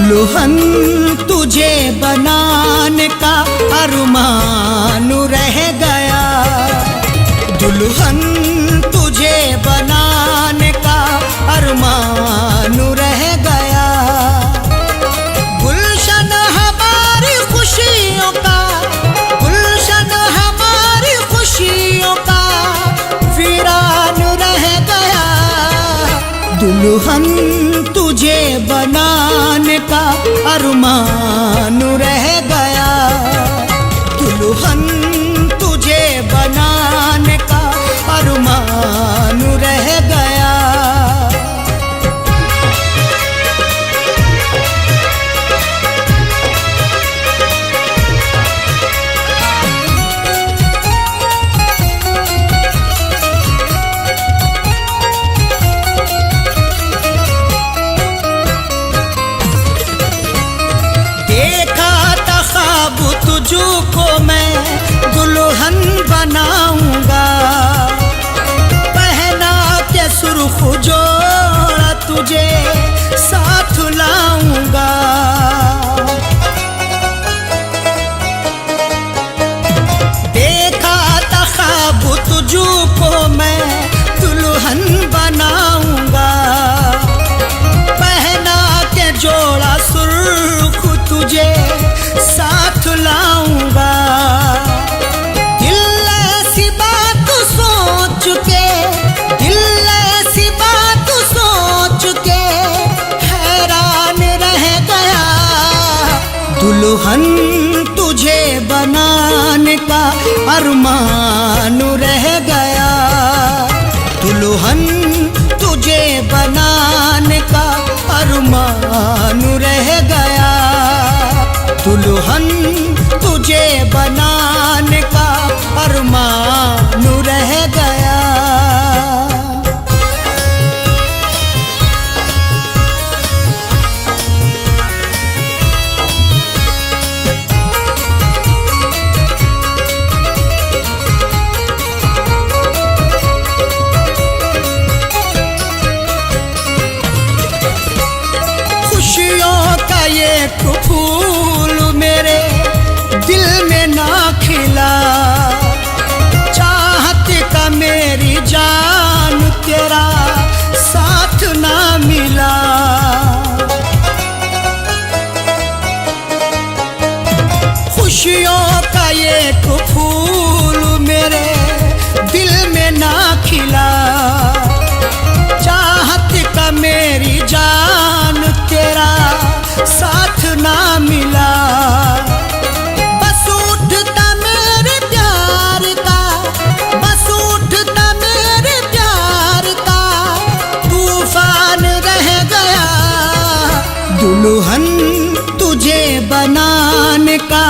दुल्हन तुझे बनाने का अरमान रह गया। दुल्हन तुझे बनाने का अरमान रह गया। गुलशन हमारी खुशियों का, गुलशन हमारी खुशियों का वीरान रह गया। दुल्हन तुझे बनाने का अरमान रह गया। दुल्हन तुझे बनाने का अरमान रह गया। तुझको मैं दुल्हन बनाऊंगा, पहना के सुर्ख जोड़ा तुझे साथ लाऊंगा। देखा था ख्वाब तुझको मैं दुल्हन बनाऊंगा, पहना के जोड़ा सुर्ख तुझे साथ लाऊंगा। दिल ऐसी बात सोच के, दिल ऐसी बात सोच के हैरान रह गया। दुल्हन तुझे बनाने का अरमान रह गया। दुल्हन तुझे बनाने का अरमान रह गया। दुल्हन तुझे बनाने का अरमान रह गया। खुशियों का ये फूल मेरे दिल में ना खिला, चाहत का मेरी जान तेरा साथ ना मिला। खुशियों का ये फूल मेरे दिल में ना खिला, चाहत का मेरी जान तेरा साथ ना मिला। बस उठता मेरे प्यार का, बस उठता मेरे प्यार का तूफान रह गया। दुल्हन तुझे बनाने का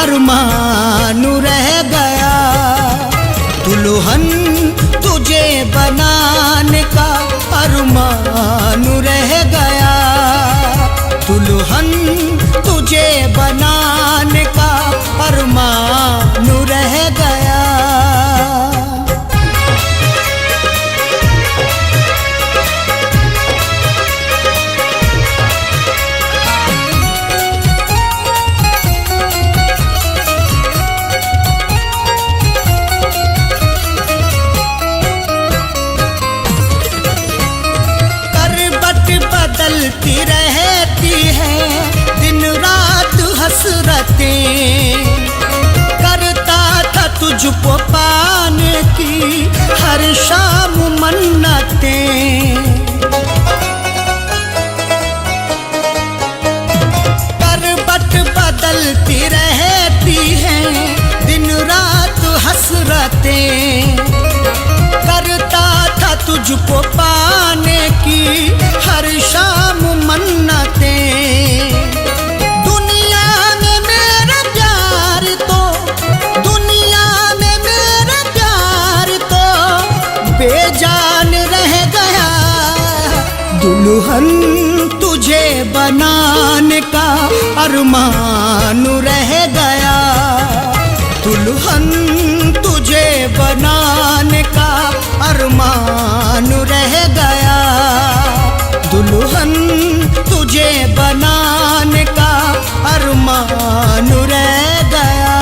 अरमान रह गया। दुल्हन तुझे बनाने का अरमान रह गया। दुल्हन तुझे बनाने का अरमान रह गया। बदलती रहती है दिन रात हसरतें, करता था तुझको पाने की हर शाम मन्नतें। करवट बदलती रहती है दिन रात हसरतें, करता था तुझको पाने की हर शाम मन्नतें। दुनिया में मेरा प्यार तो, दुनिया में मेरा प्यार तो बेजान रह गया। दुल्हन तुझे बनाने का अरमान रह गया। दुल्हन तुझे बनाने का अरमान रह गया। दुल्हन तुझे बना अरमान रह गया।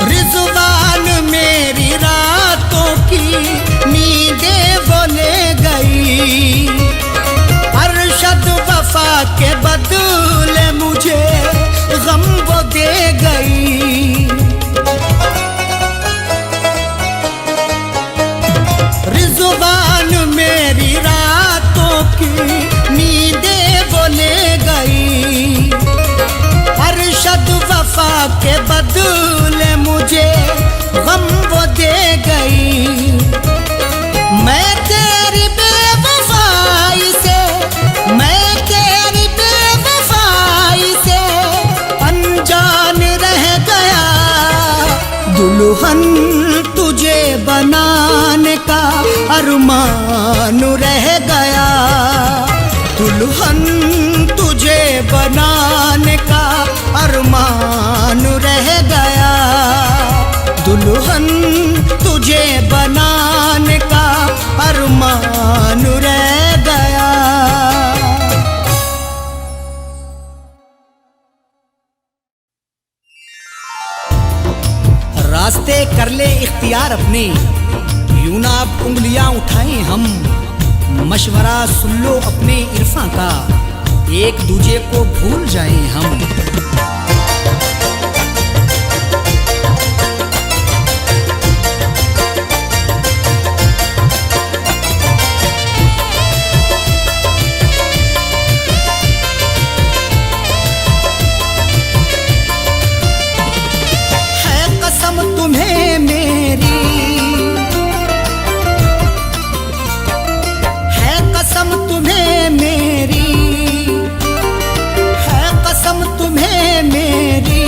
रिज़वान मेरी रातों की नींदें वो ले गई, अरशद वफा के बदले मुझे गम वो दे गई। रिज़वान मेरी रातों की नींदें वो ले गई, अरशद वफा के बदले मुझे गम वो दे गई। मैं तेरी बेवफाई से, मैं तेरी बेवफाई से अनजान रह गया। दुल्हन तुझे बनाने का अरमान रह गया, दुल्हन तुझे बनाने का अरमान रह गया, दुल्हन तुझे बनाने का अरमान रह गया। रास्ते कर ले इख्तियार अपने, यूं ना अब उंगलियां उठाएं हम, मशवरा सुन लो अपने इरफां का, एक दूजे को भूल जाएं हम। है कसम तुम्हें मेरी, है कसम तुम्हें मेरी, है कसम तुम्हें मेरी,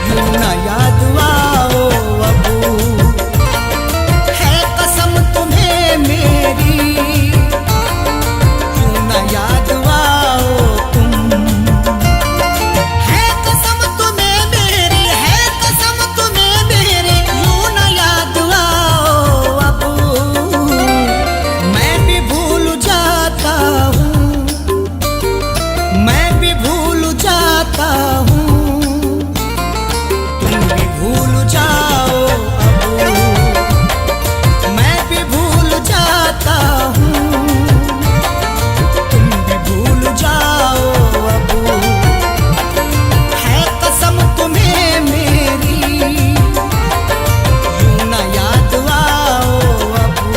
यूं ना याद आओ अबू। है कसम तुम्हें मेरी, यूं ना याद आओ तुम। है कसम तुम्हें मेरी, है कसम तुम्हें मेरी, यूं ना याद आओ अबू। मैं भी भूल जाता हूँ, मैं भी भूल जाता हूँ, तुम भी भूल जाओ अबू। मैं भी भूल जाता हूँ, तुम भी भूल जाओ अबू। है कसम तुम्हें मेरी, यूं ना याद आओ अबू।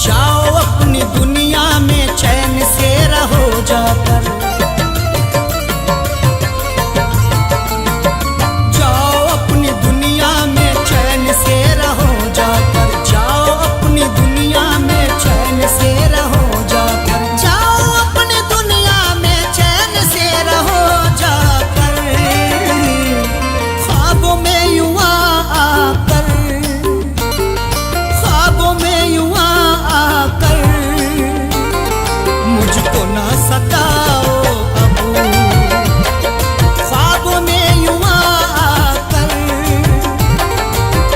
जाओ अपनी दुनिया में चैन से रहो जाकर, जाओ अपनी दुनिया में चैन से रहो जाकर, जाओ अपनी दुनिया में चैन से रहो जाकर, जाओ अपनी दुनिया में चैन से रहो जाकर। ख्वाबों में यूं आकर, ख्वाबों में यूं आकर मुझको ना सताओ अबू। ख्वाबों में यूं आकर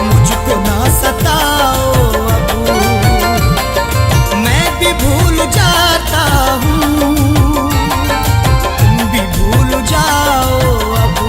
मुझको ना सताओ अबू। मैं भी भूल जाता हूँ, तुम भी भूल जाओ अबू।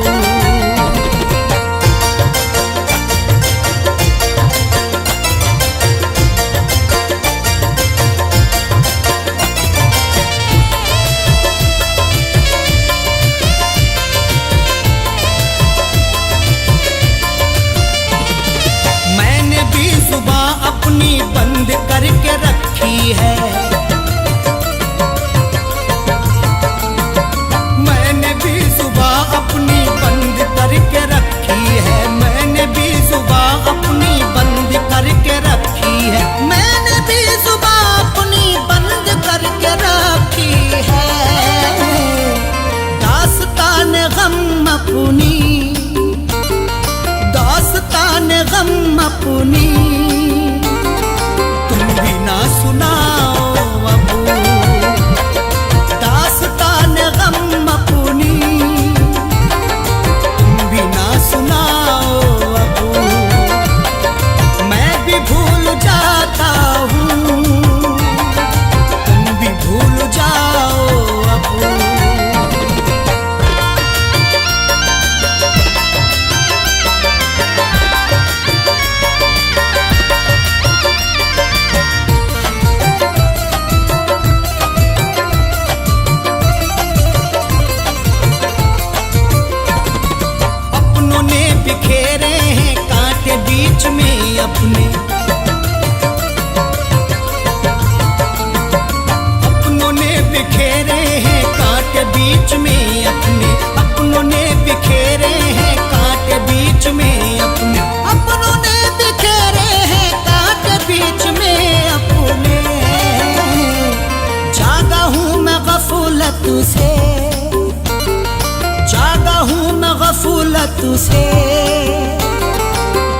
से,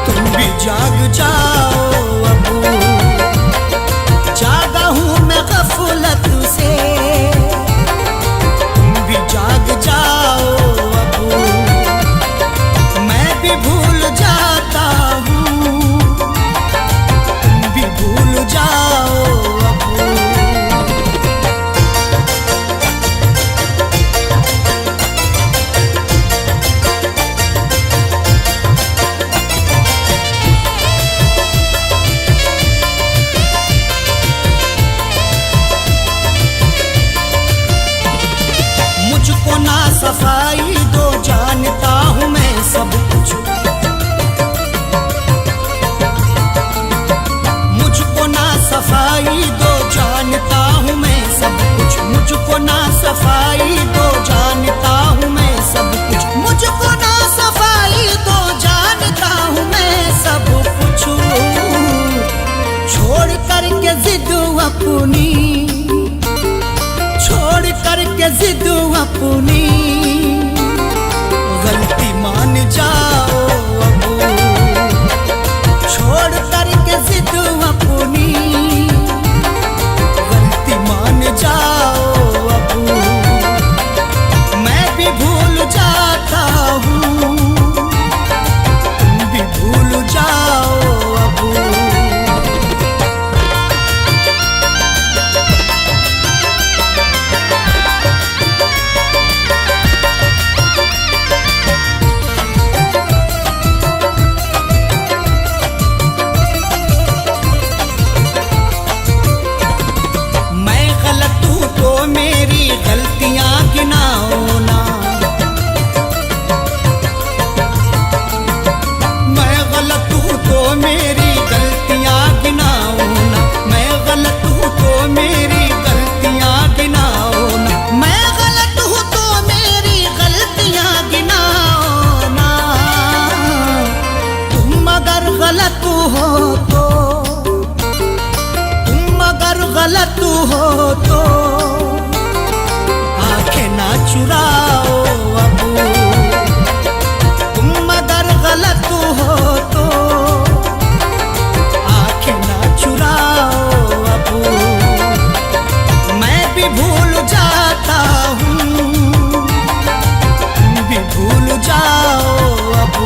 तुम भी जाग जाओ अब, जागा हूँ मैं गफलत से, तुम भी जाग जाओ अब, मैं भी भूल जाता हूँ, तुम भी भूल जाओ अब। मुझको ना सफाई दो, जानता हूँ मैं सब कुछ, मुझको ना सफाई दो, जानता हूँ मैं सब कुछ, मुझको ना सफाई दो, जानता हूँ मैं सब कुछ, मुझको ना सफाई दो, जानता हूँ मैं सब कुछ। छोड़ करके जिद अपनी, छोड़ करके जिद अपनी, गलती मान जाओ अब, छोड़ करके जिद अपनी, गलती मान जाओ अब, मैं भी भूल जाता हूँ, तुम भी भूल जाओ अब। मेरी गलतियां गिनाओ ना, मैं गलत हूँ तो मेरी गलतियां गिनाओ ना, मैं गलत हूँ तो मेरी गलतियां गिनाओ ना, मैं गलत हूँ तो मेरी गलतियां गिनाओ ना। तुम अगर गलत हो तो, तुम अगर गलत हो तो ना चुराओ अब, तुम अगर गलत हो तो आंखें ना चुराओ अब, मैं भी भूल जाता हूँ, तुम भी भूल जाओ अब।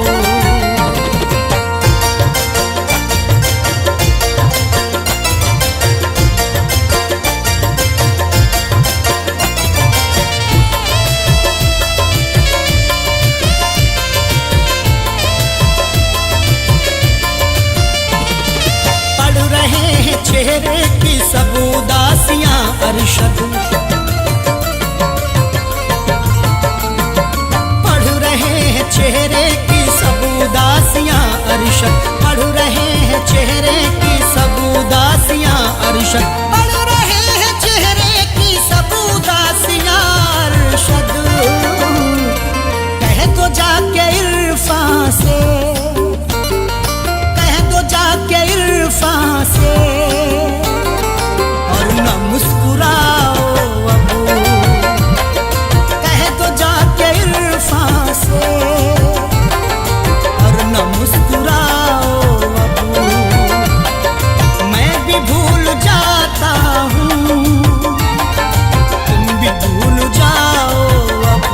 चेहरे की सब उदासियां अरशद, पढ़ रहे हैं चेहरे की सब उदासियां अरशद, पढ़ रहे हैं चेहरे की सब उदासियां अरशद, पढ़ रहे हैं चेहरे की सब उदासियां अरशद। कह दो जाके इरफान से, कह दो जाके इरफान से, मुस्कुराओ अब, कह दो जाके इरफान से, और न मुस्कुराओ अब, मैं भी भूल जाता हूँ, तुम भी भूल जाओ अब।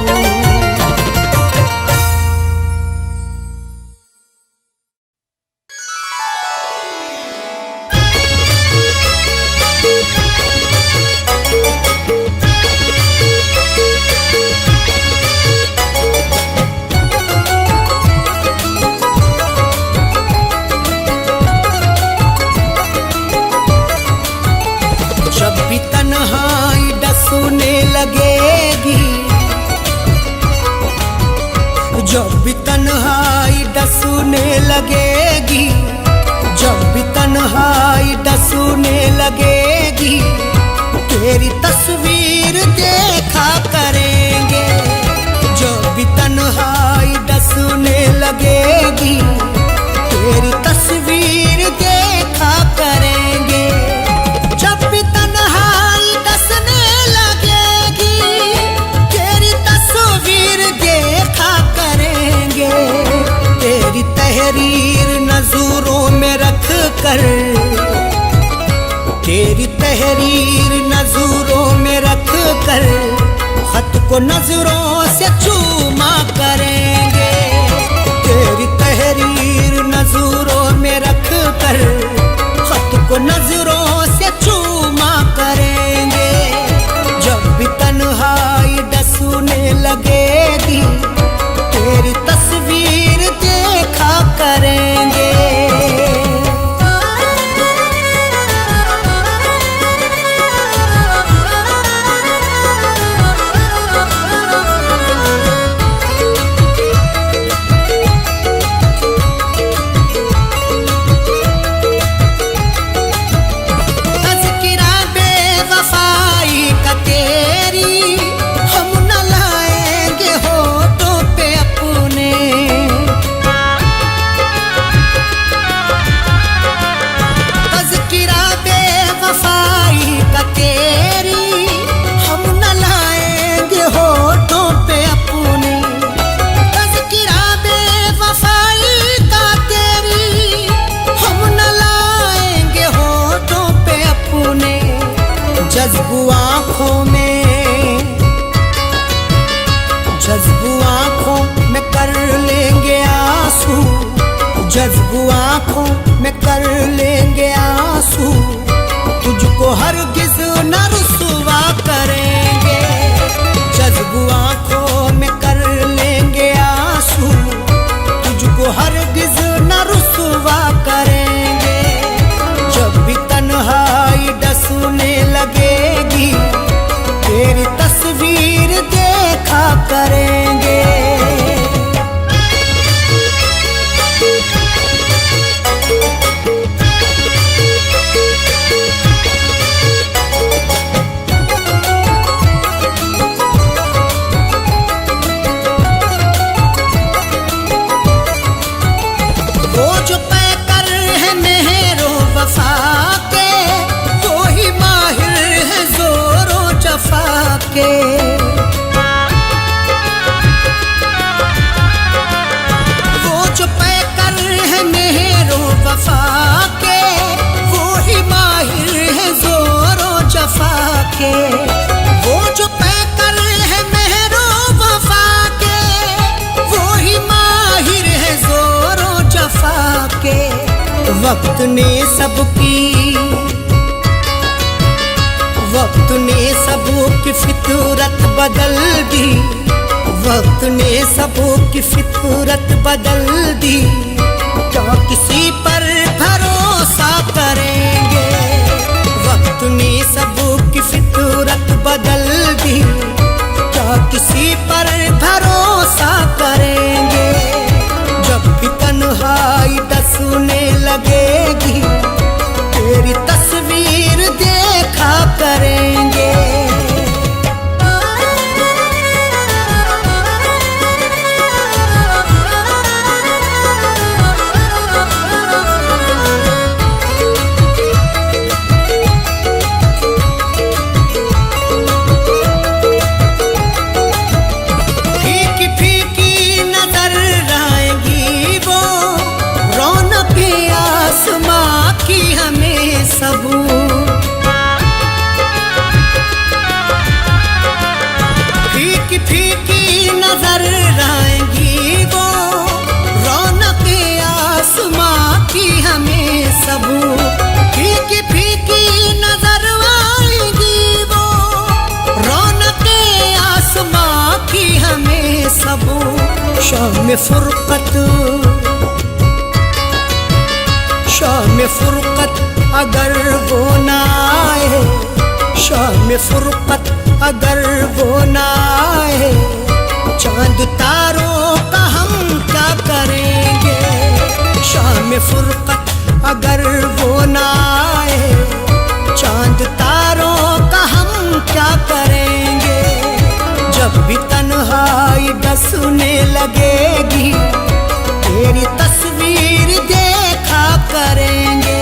जब भी तन्हाई डसूने लगेगी, जब भी तन्हाई डसूने लगेगी, जब भी तन्हाई डसूने लगेगी, तेरी तस्वीर देखा करेंगे। जब भी तन्हाई डसूने लगेगी, तेरी तस्वीर देखा करेंगे। जब भी तन्हाई डसने लगेगी, तेरी तस्वीर देखा करेंगे। तहरीर नजरों में रख कर खत को नजरों से चूमा करेंगे। तेरी तहरीर नजरों में रख कर खत को नजरों से चूमा करेंगे। जब भी तन्हाई डसूने लगेगी तेरी तस्वीर देखा करेंगे। जज्बू आँखों में कर लेंगे आंसू, जज्बू आँखों में कर लेंगे आंसू। तुझको हरगिज़ न रुसवा करेंगे। जज्बू आँखों में कर लेंगे आंसू, तुझको हरगिज़ न रुसवा करेंगे। जब भी तन्हाई डसने लगेगी तेरी तस्वीर देखा करेंगे। वो जो पैकर है मेहरो वफा के, वो ही माहिर है जोरो जफा के। वो जो पैकर है मेहरो वफा के, वो ही माहिर है जोरो जफा के। वो जो पैकर है मेहरो वफा के, वो ही माहिर है जोरो जफा के। वक्त ने सबकी फितरत बदल दी, वक्त ने सबकी फितरत बदल दी। क्या किसी पर भरोसा करेंगे? वक्त ने सबकी फितरत बदल दी। क्या किसी पर भरोसा करेंगे? जब भी तन्हाई डसने लगेगी तेरी तस्वीर देखा करेंगे। फीकी फीकी नजर आएगी वो, रौनक आसमां की हमें सबू। फीकी फीकी नजर आएगी वो, रौनक आसमां की हमें सबू। फीकी फीकी नजर आएगी वो, रौनक आसमां की हमें सबू। शाम फुरकत, शाम फुरकत अगर वो ना आए, शाम फुरकत अगर वो ना आए, चांद तारों का हम क्या करेंगे? शाम फुरकत अगर वो ना आए, चांद तारों का हम क्या करेंगे? जब भी तन्हाई डसने लगेगी तेरी तस्वीर देखा करेंगे।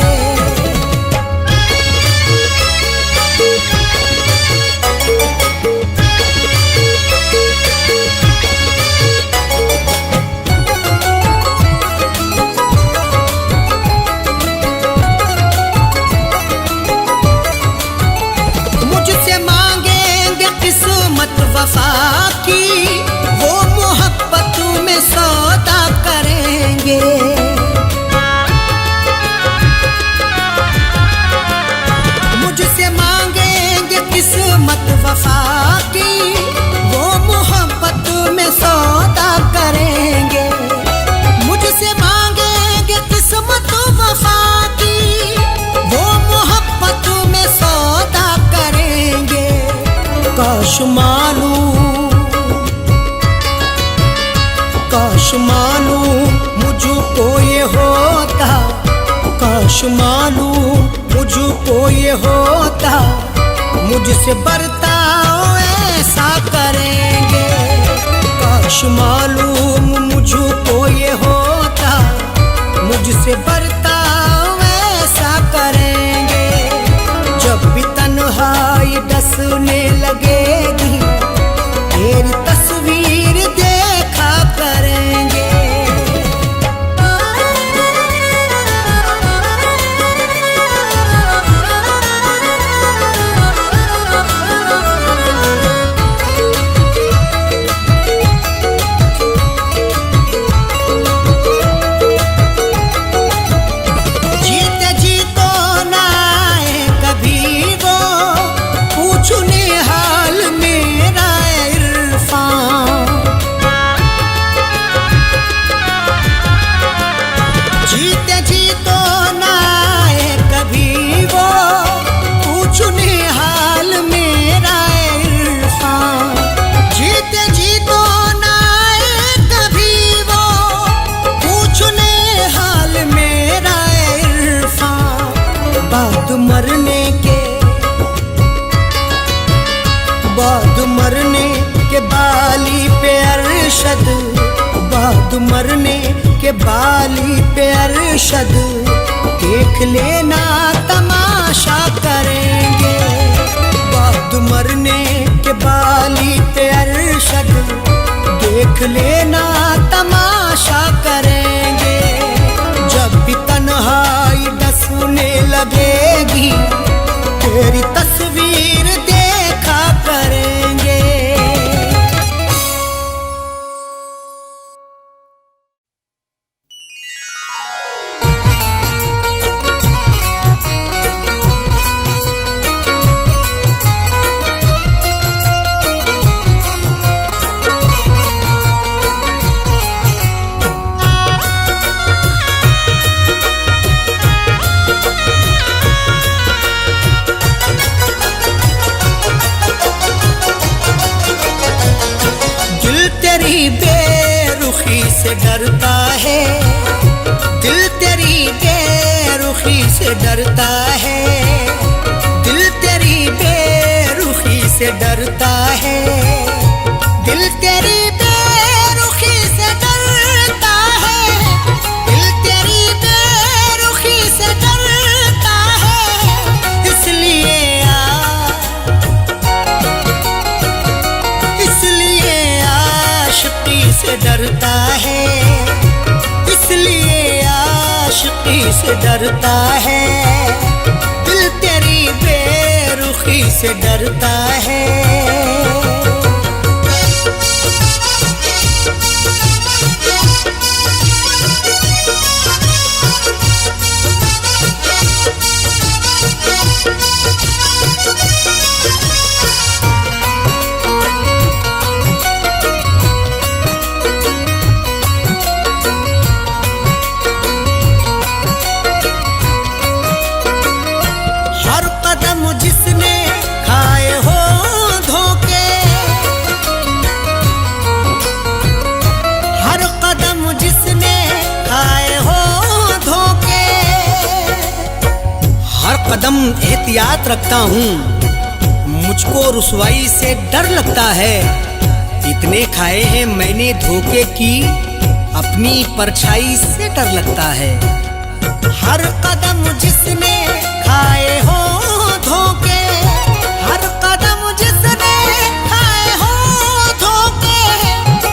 काश मालूम मुझको ये होता, काश मालूम मुझको ये होता, मुझसे बर्ताव ऐसा करेंगे। काश मालूम मुझको ये होता, मुझसे बर्ताव ऐसा करेंगे। जब भी तन्हाई डसने लगेगी, तेरी तस्वीर देखा करेंगे। जीते जी तो ना आए कभी वो, पूछने हाल मेरा इरफान। जीते जी तो ना आए कभी वो, पूछने हाल मेरा इरफान। जीते जी तो ना आए कभी वो, पूछने हाल मेरा इरफान। बाद मरने के बाली पे अरशद, बाद मरने के बाली पे अरशद, देख लेना तमाशा करेंगे। बाद मरने के बाली पे अरशद, देख लेना तमाशा करेंगे। जब भी तन्हाई डसने लगेगी, तेरी तस्वीर देखा करेंगे। बेरुखी से डरता है, दिल तेरी बेरुखी से डरता है, दिल तेरी बेरुखी से डरता है, दिल तेरी बेरुखी से डरता है, दिल तेरी बेरुखी से डरता है। इसलिए आशिकी से डरता है, इसलिए आशिकी से डरता है, दिल तेरी बेरुखी से डरता है। हर कदम जिसने खाए हो धोखे, हर कदम जिसने खाए हो धोखे, हर कदम एहतियात रखता हूँ, मुझको रुसवाई से डर लगता है। इतने खाए हैं मैंने धोखे की, अपनी परछाई से डर लगता है। हर कदम जिसने खाए हो धोखे, हर कदम जिसने खाए हो धोखे,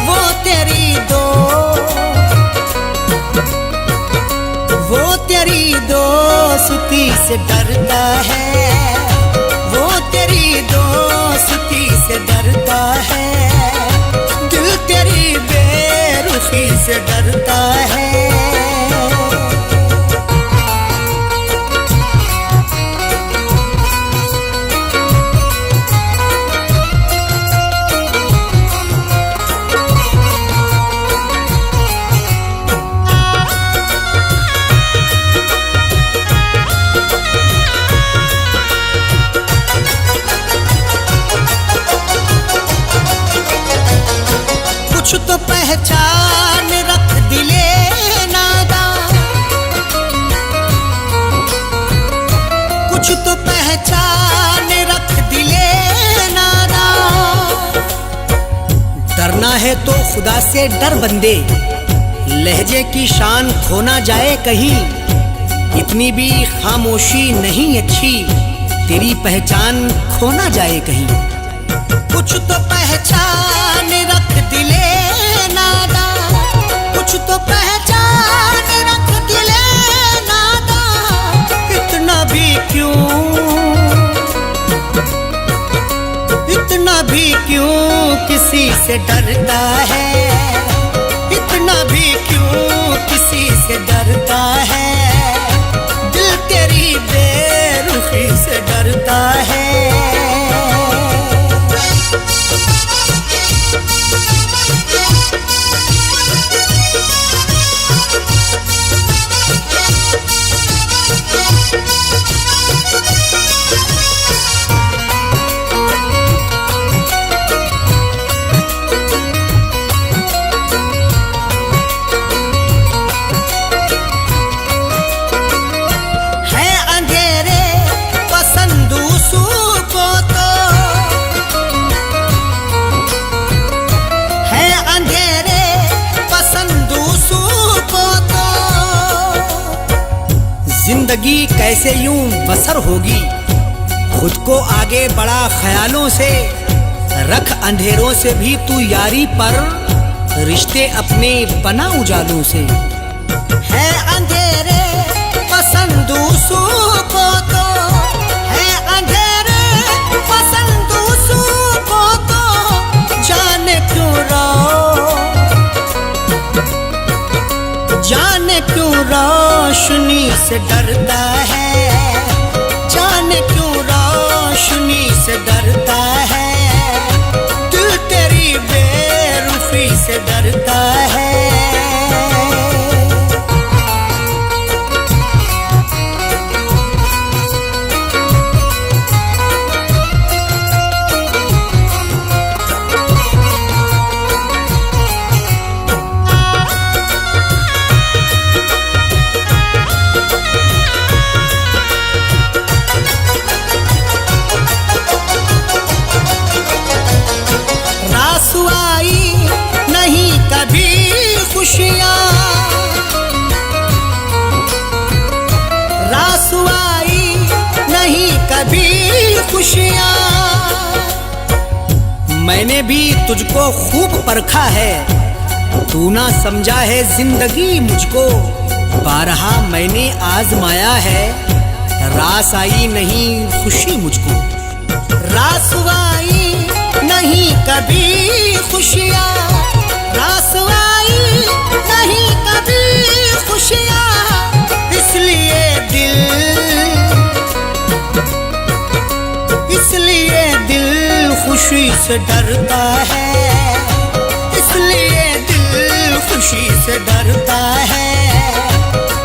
वो तेरी दोस्ती से डरता है, वो तेरी दोस्ती से डरता है, दिल तेरी बेरुखी से डरता है। कुछ तो पहचान रख दिले नादा। डरना है तो खुदा से डर बंदे, लहजे की शान खो ना जाए कहीं। इतनी भी खामोशी नहीं अच्छी, तेरी पहचान खो ना जाए कहीं। कुछ तो पहचान रख दिले नादा, कुछ तो पहचान रख दिले नादा। इतना भी क्यों, इतना भी क्यों किसी से डरता है, इतना भी क्यों किसी से डरता है। दिल तेरी बेरुखी से डरता है। जिंदगी कैसे यूं बसर होगी, खुद को आगे बढ़ा ख्यालों से। रख अंधेरों से भी तू यारी पर, रिश्ते अपने बना उजालों से। है अंधेरे पसंद उसको तो, है अंधेरे पसंद उसको तो। जाने क्यों जाने क्यों रोशनी से डरता है, जाने क्यों रोशनी से डरता है। दिल तेरी बेरुखी से डरता है। नहीं कभी खुशियाँ, रासुआई नहीं कभी खुशियाँ। मैंने भी तुझको खूब परखा है, तू ना समझा है जिंदगी मुझको। बारहा मैंने आजमाया है, रास आई नहीं खुशी मुझको। रासुआई नहीं कभी खुशियाँ, रासुआई नहीं कभी खुशियाँ। इसलिए दिल खुशी से डरता है, इसलिए दिल खुशी से डरता है।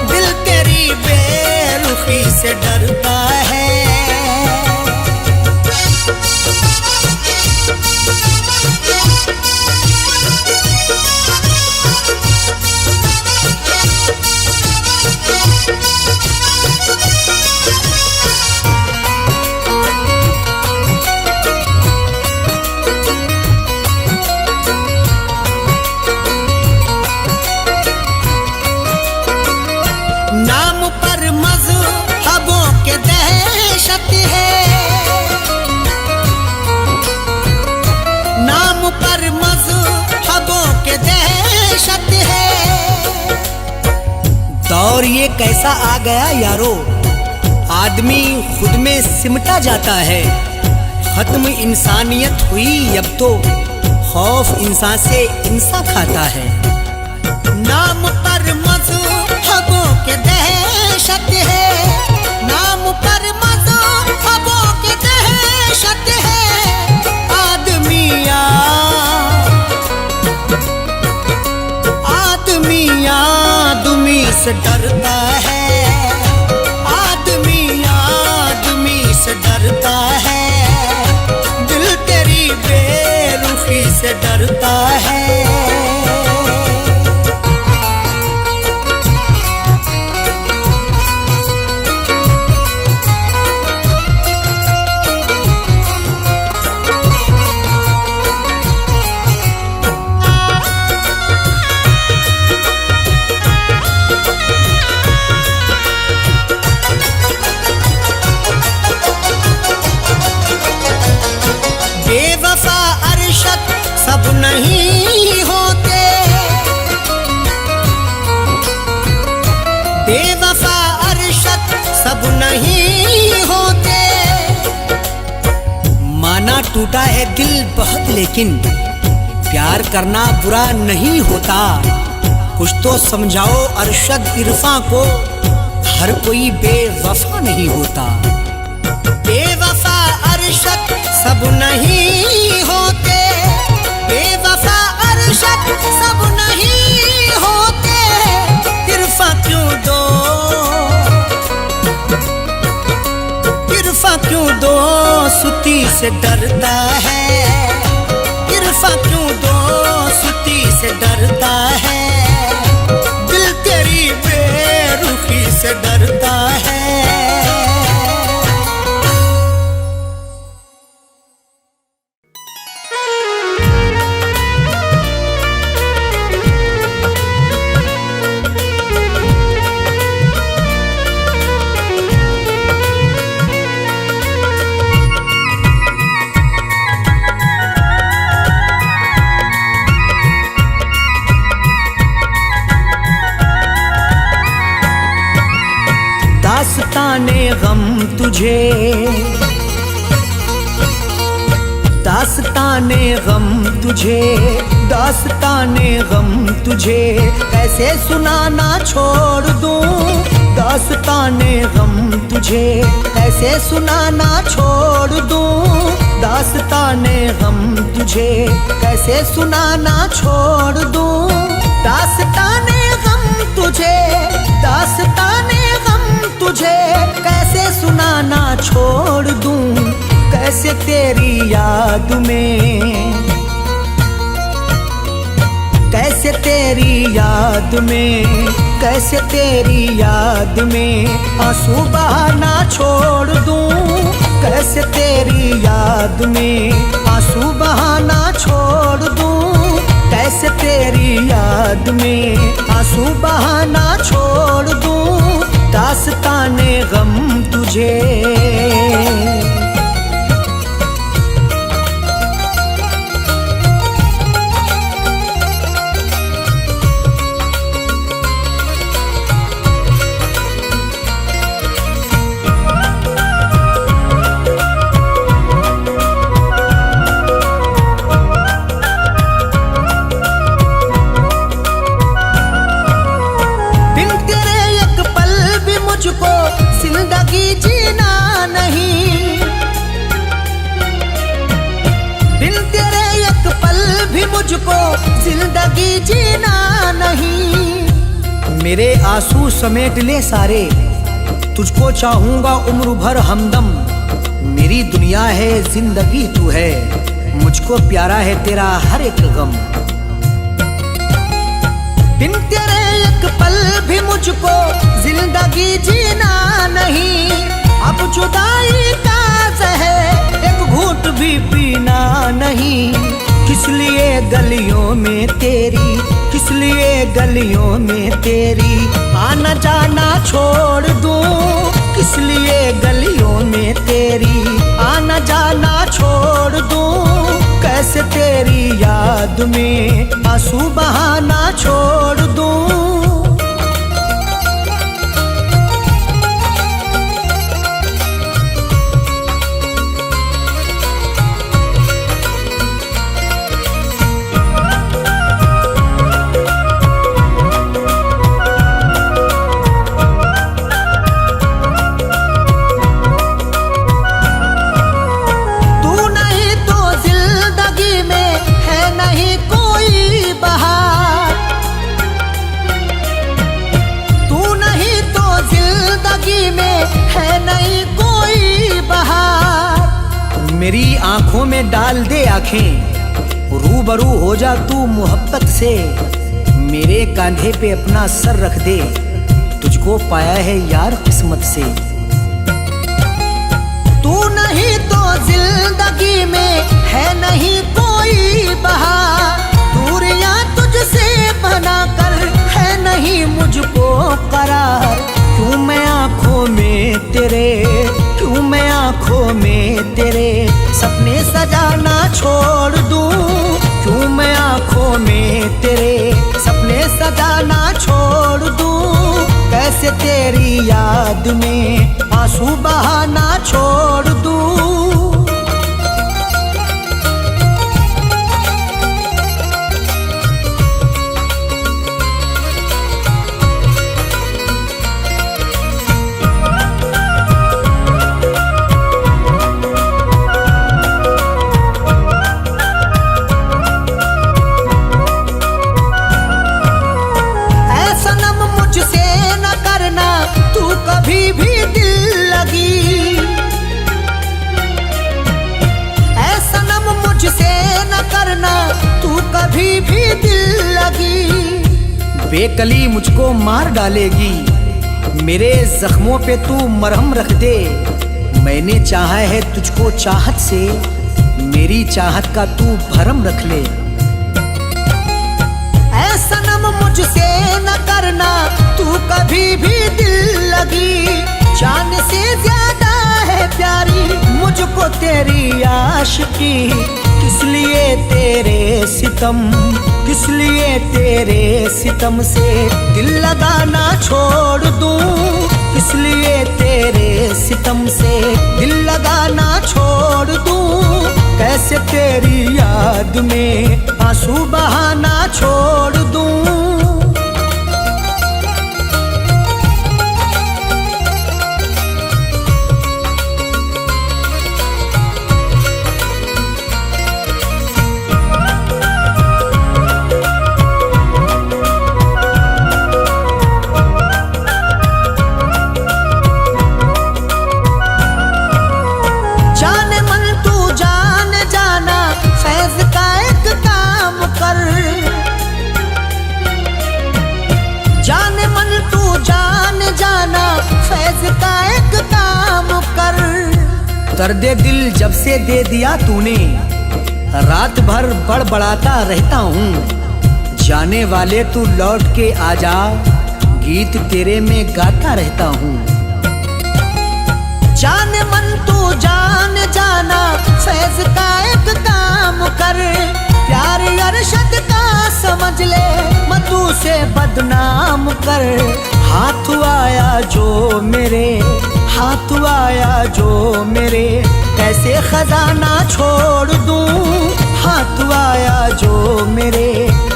दिल तेरी बेरुखी से डरता है। नाम पर मज़हबों के दहशत है, नाम पर मज़हबों के दहशत है। दौर ये कैसा आ गया यारो, आदमी खुद में सिमटा जाता है। खत्म इंसानियत हुई अब तो, खौफ इंसान से इंसान खाता है। नाम पर मज़हबों के दहशत है, नाम पर मज़हबों के दहशत है। आदमी से डरता है, आदमी से डरता है। दिल तेरी बेरुखी से डरता है। टूटा है दिल बहुत, लेकिन प्यार करना बुरा नहीं होता। कुछ तो समझाओ अरशद इरफां को, हर कोई बेवफा नहीं होता। बेवफा अरशद सब नहीं होते, बेवफा अरशद सब नहीं होते। इरफां क्यों दो, इरफां क्यों दो सुती से डरता है। इरफां क्यों दो सुती से डरता है। दिल तेरी बेरुखी से डरता है। दास्ताने गम तुझे, दास्ताने गम तुझे, दास्ताने गम तुझे कैसे सुनाना छोड़ दूं। दास्ताने गम तुझे कैसे सुनाना छोड़ दूं। दास्ताने गम तुझे कैसे सुनाना छोड़ दूं। दास्ताने गम तुझे, दास्ताने तुझे कैसे सुनाना छोड़ दूं। कैसे तेरी याद में, कैसे तेरी याद में, कैसे तेरी याद में आंसू बहाना छोड़ दूं। कैसे तेरी याद में आंसू बहाना छोड़ दूं। कैसे तेरी याद में आंसू बहाना छोड़ दूं। दास्ताने गम तुझे। जिंदगी जीना नहीं, बिन तेरे एक पल भी मुझको जिंदगी जीना नहीं। मेरे आंसू समेट ले सारे, तुझको चाहूंगा उम्र भर हमदम। मेरी दुनिया है जिंदगी तू है, मुझको प्यारा है तेरा हर एक गम। बिन तेरे एक पल भी मुझको जिंदगी जीना नहीं। अब जुदाई का ज़हर एक घूंट भी पीना नहीं। किस लिए गलियों में तेरी, किस लिए गलियों में तेरी आना जाना छोड़ दूं। किस लिए गलियों में तेरी आना जाना छोड़ दूं। कैसे तेरी याद में आंसू बहाना छोड़ दूं। मेरी आंखों में डाल दे आंखें, रूबरू हो जा तू मोहब्बत से। मेरे कांधे पे अपना सर रख दे, तुझको पाया है यार किस्मत से। तू नहीं तो जिंदगी में है नहीं कोई बहार। दूरियां तुझसे बना कर है नहीं मुझको करार। क्यों मैं आंखों में तेरे, क्यों मैं आंखों में तेरे सपने सजाना छोड़ दूं। क्यों मैं आंखों में तेरे सपने सजाना छोड़ दूं। कैसे तेरी याद में आंसू बहाना छोड़ दूं। बेकली मुझको मार डालेगी, मेरे जख्मों पे तू मरहम रख दे। मैंने चाहा है तुझको चाहत से, मेरी चाहत का तू भरम रख ले। ऐ सनम मुझसे न करना तू कभी भी दिल लगी, जान से ज्यादा है प्यारी मुझको तेरी आशिकी। किस लिए तेरे सितम, किस लिए तेरे सितम से दिल लगाना छोड़ दूं, किस लिए तेरे सितम से दिल लगाना छोड़ दूं। कैसे तेरी याद में आंसू बहाना छोड़ दूं। दर्दे दिल जब से दे दिया तूने, रात भर बड़बड़ाता रहता हूँ। जाने वाले तू लौट के आजा, गीत तेरे में गाता रहता हूँ। जाने मन तू जान जाना, फैज का एक काम कर, प्यार अरशद का समझ ले, मधु से बदनाम कर। हाथ आया जो मेरे, हाथ आया जो मेरे, कैसे खजाना छोड़ दूं। हाथ आया जो मेरे,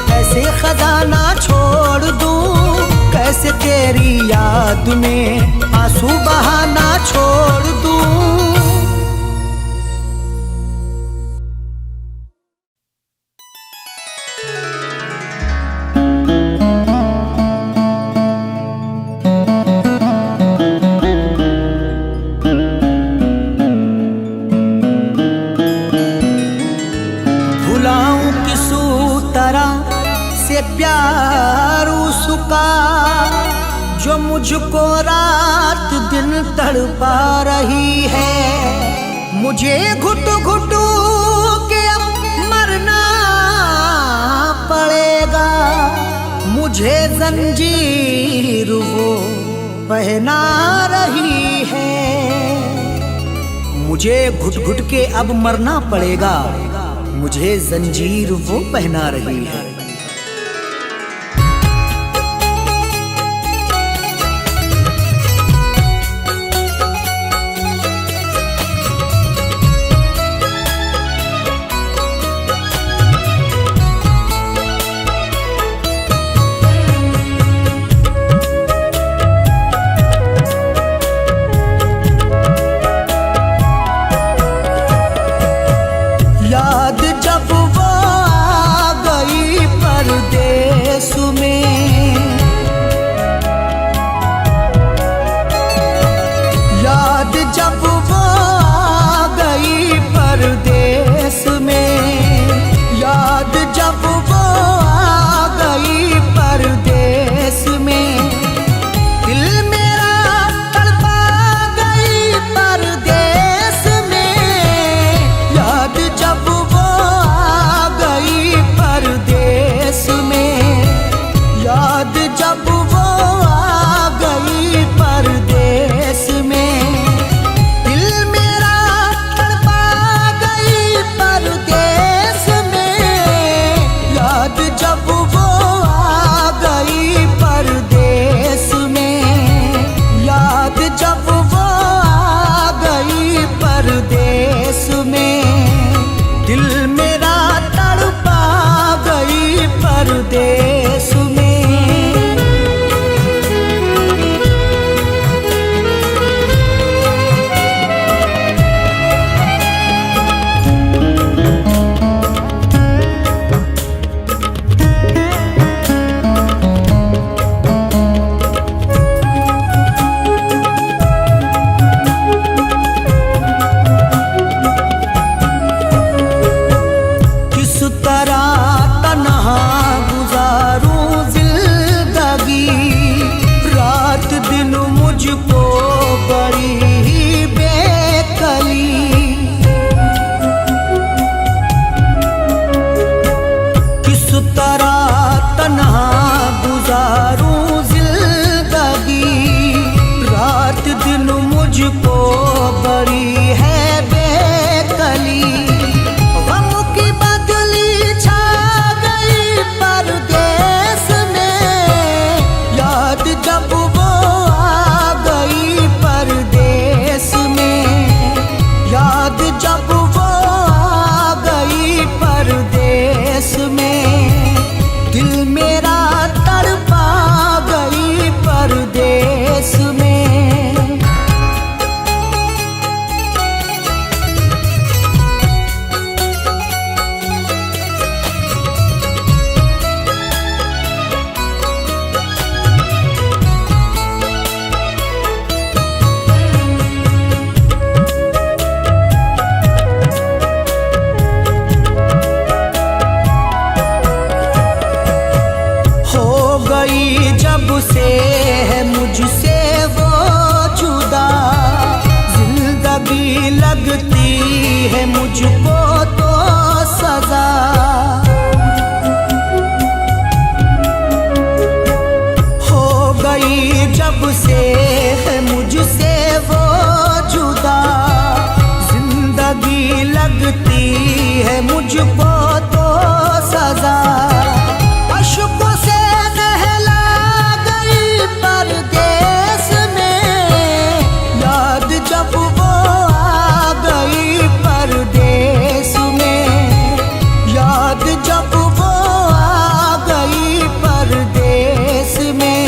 कैसे खजाना छोड़ दूं। कैसे तेरी याद में आंसू बहाना छोड़ दूं। प्यार उसका जो मुझको रात दिन तड़पा रही है। मुझे घुट घुट के अब मरना पड़ेगा, मुझे जंजीर वो पहना रही है। मुझे घुट घुट के अब मरना पड़ेगा, मुझे जंजीर वो पहना रही है। याद जब वो आ गई से है मुझसे वो जुदा, जिंदगी लगती है मुझको तो सजा। हो गई जब से है मुझसे वो जुदा, जिंदगी लगती है मुझको तो सजा। अश्कों से नहला गई परदेस में, याद जब वो आ गई परदेस में, याद जब वो आ गई परदेस में,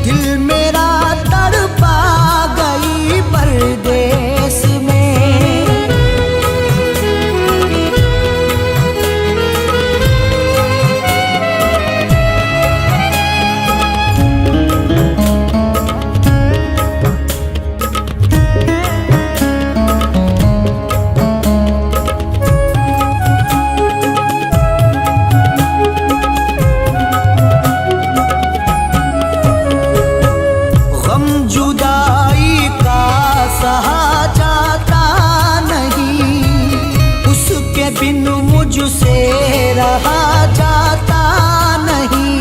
दिल मेरा तड़पा गई परदेस में। गम जुदाई का सहा जाता नहीं, उसके बिन मुझसे रहा जाता नहीं।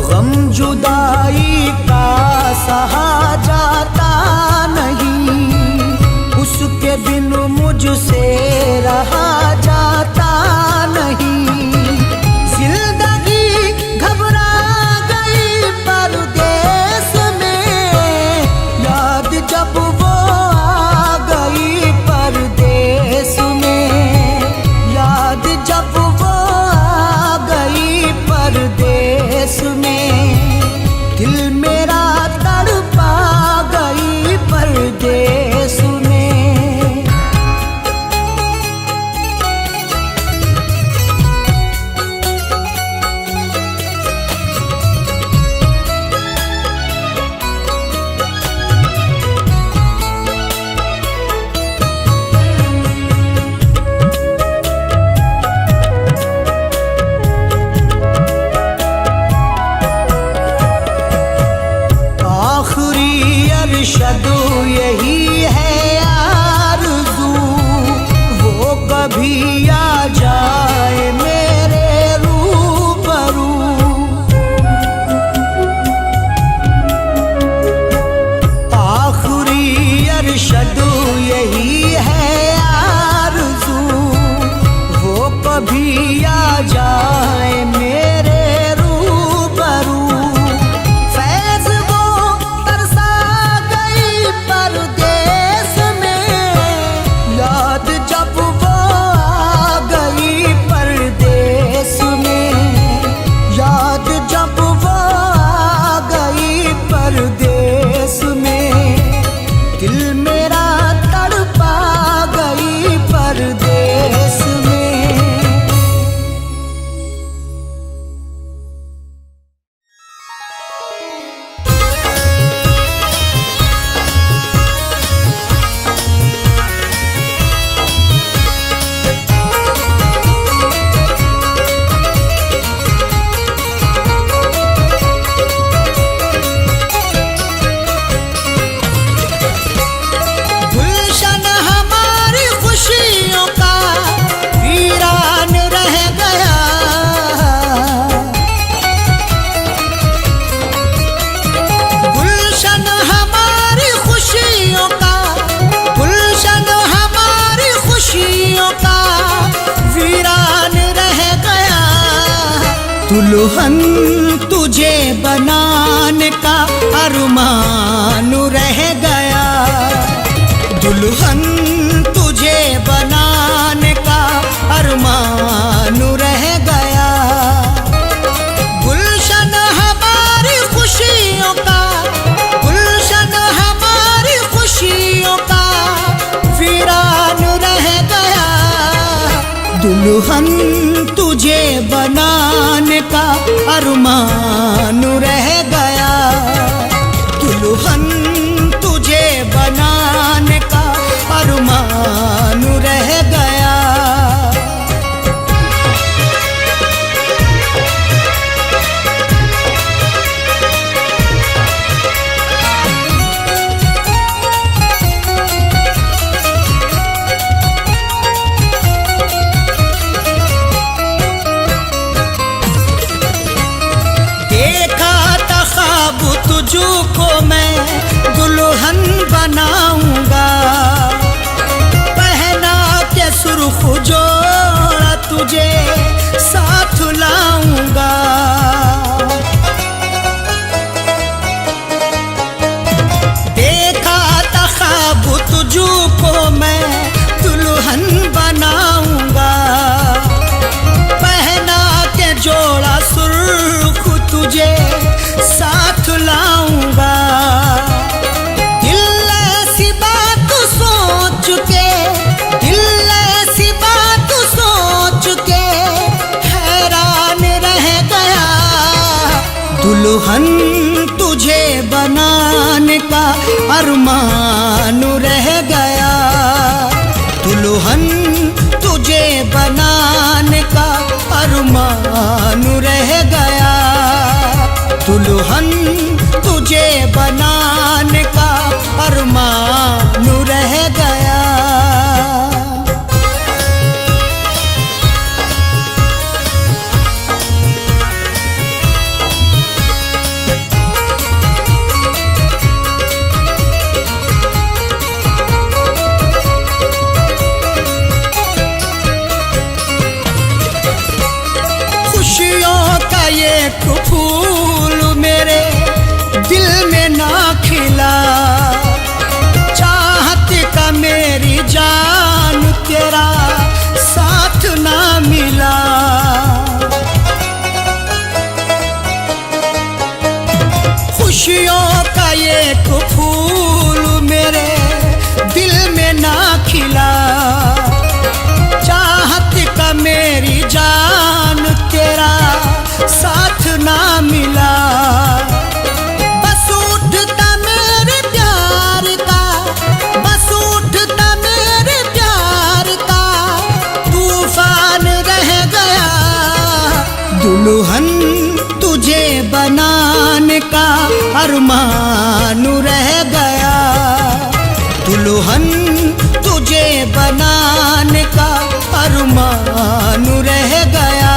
गम जुदाई का सहा जाता नहीं, उसके बिन मुझसे रहा जाता नहीं। जिंदगी घबरा गई परदेस में, याद जब वो आ गई परदेस में, याद जब वो आ गई परदेस में, दिल मेरा तड़पा गई परदेस में। आखिरी अरशद यही है आरज़ू, वो कभी आ जाए मेरे रूबरू। आखिरी अरशद यही है आरज़ू, वो कभी आ जाए मेरे रूबरू। फैज़ वो तरसा गई परदेस में, याद जब वो आ गई परदेस में, याद जब वो आ गई परदेस में, दिल मेरा तड़पा गई परदेस में। गुलशन हमारी खुशियों का वीरान रह गया, गुलशन हमारी खुशियों का, गुलशन हमारी खुशियों का वीरान रह गया। दुल्हन तुझे बनाने का अरमान रह गया, दुल्हन तुझे बनाने का अरमान रह गया। गुलशन हमारी खुशियों का, गुलशन हमारी खुशियों का वीरान रह गया। दुल्हन तुझे बनाने का अरमान रह गया, दुल्हन तुझे बनाने का अरमान रह गया। दुल्हन बनाऊंगा, पहना के जोड़ा सुर्ख तुझे साथ लाऊंगा। दिल ऐसी बात सोच के, दिल ऐसी बात सोच के हैरान रह गया। दुल्हन तुझे बनाने का अरमान रह गया, दुल्हन तुझे बनाने का अरमान रह गया, दुल्हन तुझे बनाने का अरमान रह गया। खुशियों का एक फूल मेरे दिल में ना खिला, चाहत का मेरी जान तेरा साथ ना मिला। खुशियों का एक फूल मेरे दिल में ना खिला, चाहत का मेरी जान तेरा साथ ना मिला। बस उठता मेरे प्यार का, बस उठता मेरे प्यार का तूफान रह गया। दुल्हन तुझे बनाने का अरमान रह गया, दुल्हन तुझे बनाने का अरमान रह गया,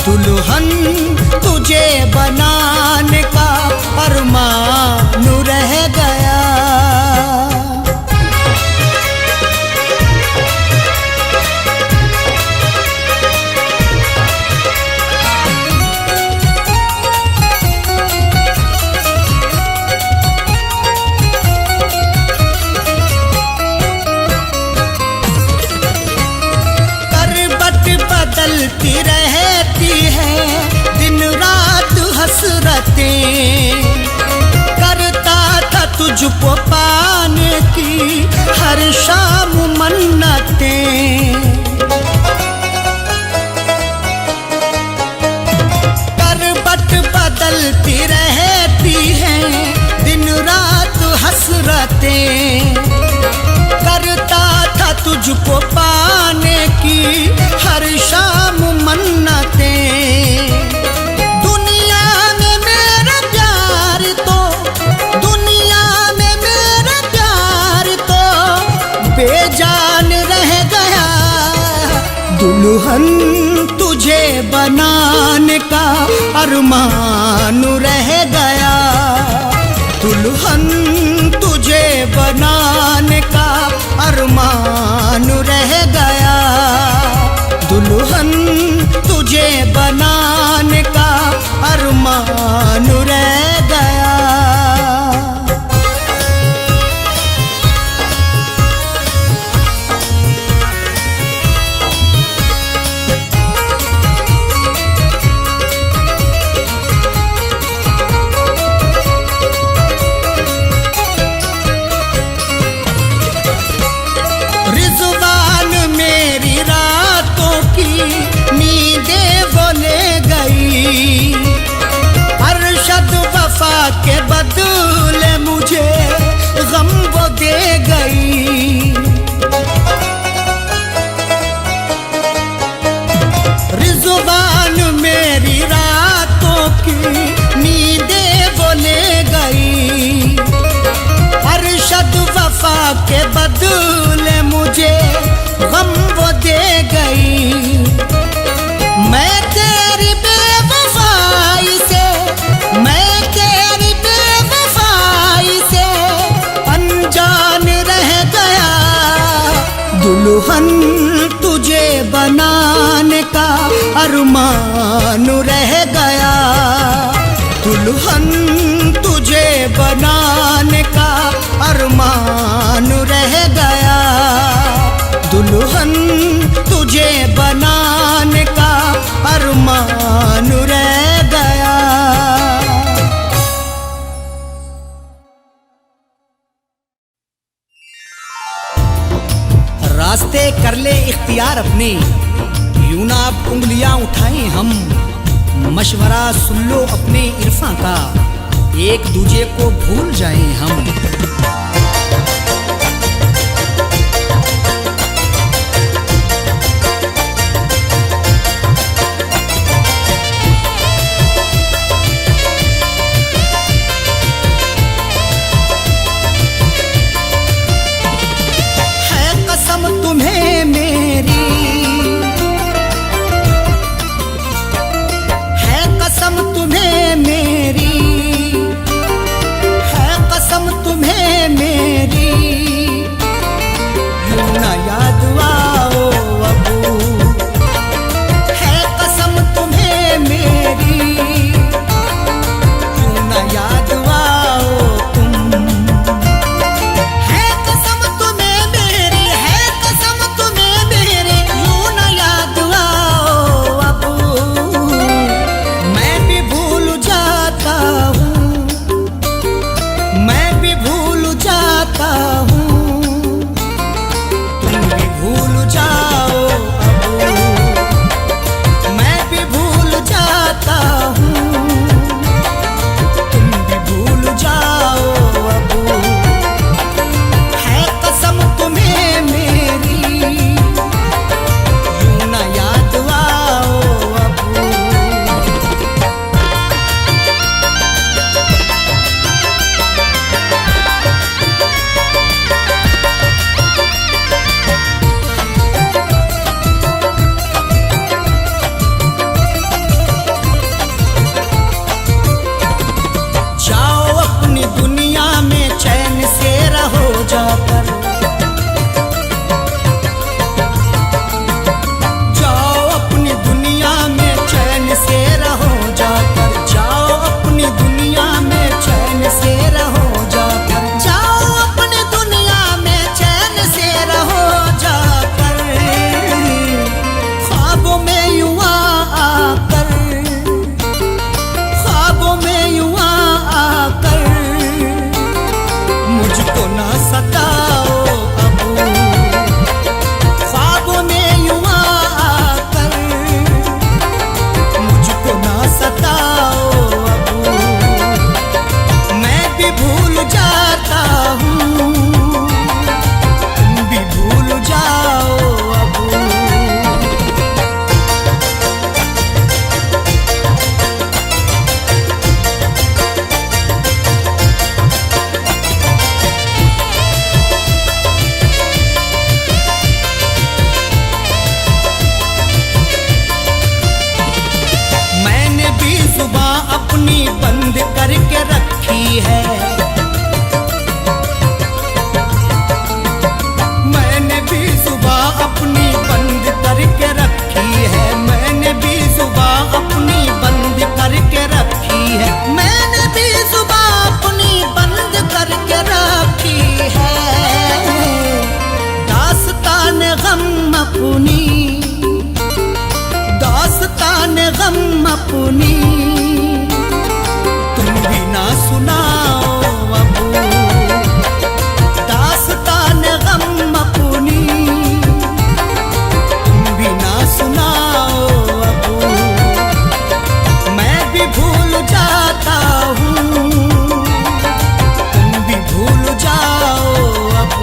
दुल्हन तुझे बनाने का अरमान रह गया। बदलती रहती है दिन रात हसरतें, करता था तुझको पाने की हर शाम मन्नतें। करवट बदलती रहती है दिन रात हसरतें, करता था तुझको पाने की हर शाम मन्नतें। दुनिया में मेरा प्यार तो, दुनिया में मेरा प्यार तो बेजान रह गया। दुल्हन तुझे बनाने का अरमान रह गया, दुल्हन तुझे बनाने का अरमान रह गया, दुल्हन तुझे बनाने का अरमान रह गया। रिज़वान मेरी रातों की नींदें वो ले गई, अरशद वफा के बदले मुझे गम वो दे गई। रिज़वान मेरी रातों की नींदें वो ले गई, अरशद वफा के बदले मुझे गम वो दे गई। मैं तेरी बेवफाई से, मैं तेरी बेवफाई से अनजान रह गया। दुल्हन तुझे बनाने का अरमान रह गया, दुल्हन तुझे बनाने का अरमान रह गया, कर ले इख्तियार अपने, यूं ना अब उंगलियां उठाएं हम, मशवरा सुन लो अपने इरफा का, एक दूजे को भूल जाएं हम। तुम्हें मेरी है कसम, तुम्हें मेरी है कसम, तुम्हें मेरी, यूं ना याद आओ अब, है कसम तुम्हें मेरी, यूं ना याद आओ तुम, है कसम तुम्हें मेरी, है कसम तुम्हें मेरी, यूं ना याद आओ अब, मैं भी भूल जाता हूँ, मैं भी भूल जाता हूँ, तुम भी भूल जाओ अब, मैं भी भूल जाता हूँ, तुम भी भूल जाओ अब, है कसम तुम्हें मेरी, यूं ना याद आओ अब। जाओ अपनी दुनिया में चैन से रहो जाकर, जाओ अपनी दुनिया में चैन से रहो जाकर, जाओ अपनी दुनिया में चैन से रहो जाकर, जाओ अपनी दुनिया में चैन से रहो जाकर, ख्वाबों में यूं आकर, ख्वाबों में यूं आकर, मुझको ना सताओ अब, ख्वाबों में यूं आकर, मुझको ना सताओ अब, मैं भी भूल जाता हूँ, तुम भी भूल जाओ अब। मैंने भी जुबान अपनी बंद करके रखी है, मैंने भी जुबान अपनी बंद करके रखी है, मैंने भी जुबान अपनी बंद करके रखी है, मैंने भी जुबान अपनी बंद करके रखी है, दास्तान गम अपनी, दास्तान गम अपनी, तुम भी ना सुनाओ अब, दास्तान गम अपनी, तुम भी ना सुनाओ अब, मैं भी भूल जाता हूँ, तुम भी भूल जाओ अब।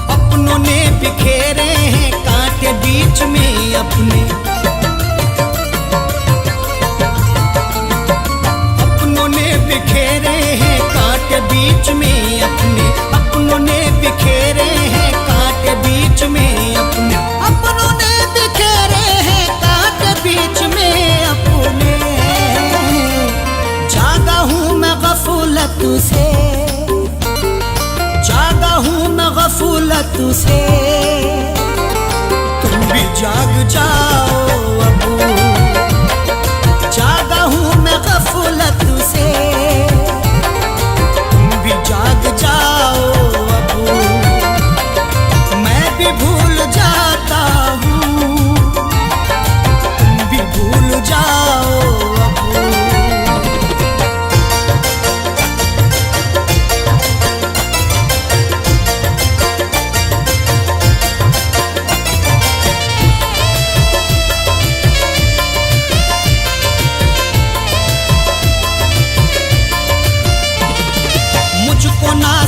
अपनों ने बिखेरे हैं कांटे बीच में अपने, अपनों ने बिखेरे हैं कांटे बीच में अपने, अपनों ने बिखेरे हैं कांटे बीच में अपने, अपनों ने बिखेरे हैं कांटे बीच में अपने, जागा हूँ मैं गफलत से, जागा हूँ मैं गफलत से, तुम भी जाग जाओ अब, जागा हूँ मैं गफलत से, तुम भी जाग जाओ अब।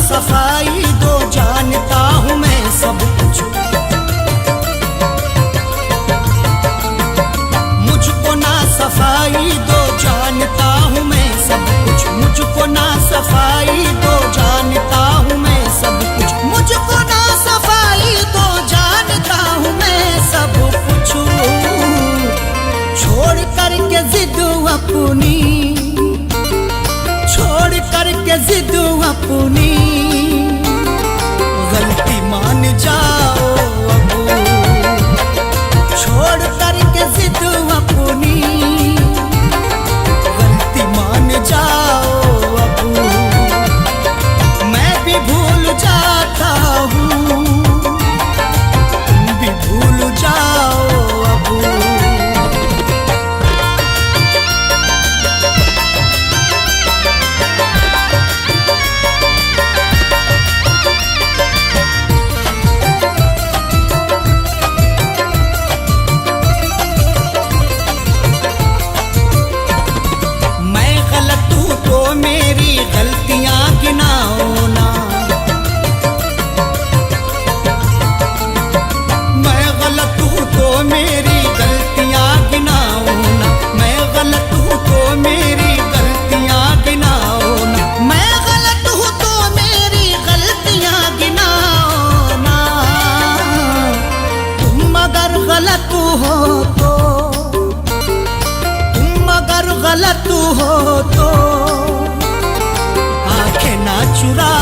सफाई दो, जानता हूँ मैं सब कुछ। मुझको ना सफाई दो, जानता हूँ मैं सब कुछ। मुझको ना सफाई दो, जानता हूँ मैं सब कुछ। मुझको ना सफाई दो, जानता हूँ मैं सब कुछ। छोड़ करके जिद अपनी, छोड़ करके जिद अपनी, गलती मान जाओ अब। छोड़ करके जिद अपनी, गलती मान जाओ अब। मैं भी भूल जाता हूँ, तुम भी भूल जाओ अब। मेरी गलतियां गिनाओ ना, मैं गलत हूँ तो मेरी गलतियां गिनाओ ना। मैं गलत हूँ तो मेरी गलतियां गिनाओ ना। मैं गलत हूँ तो मेरी गलतियां गिनाओ ना। तुम अगर गलत हो तो, तुम अगर गलत हो तो आंखें ना चुरा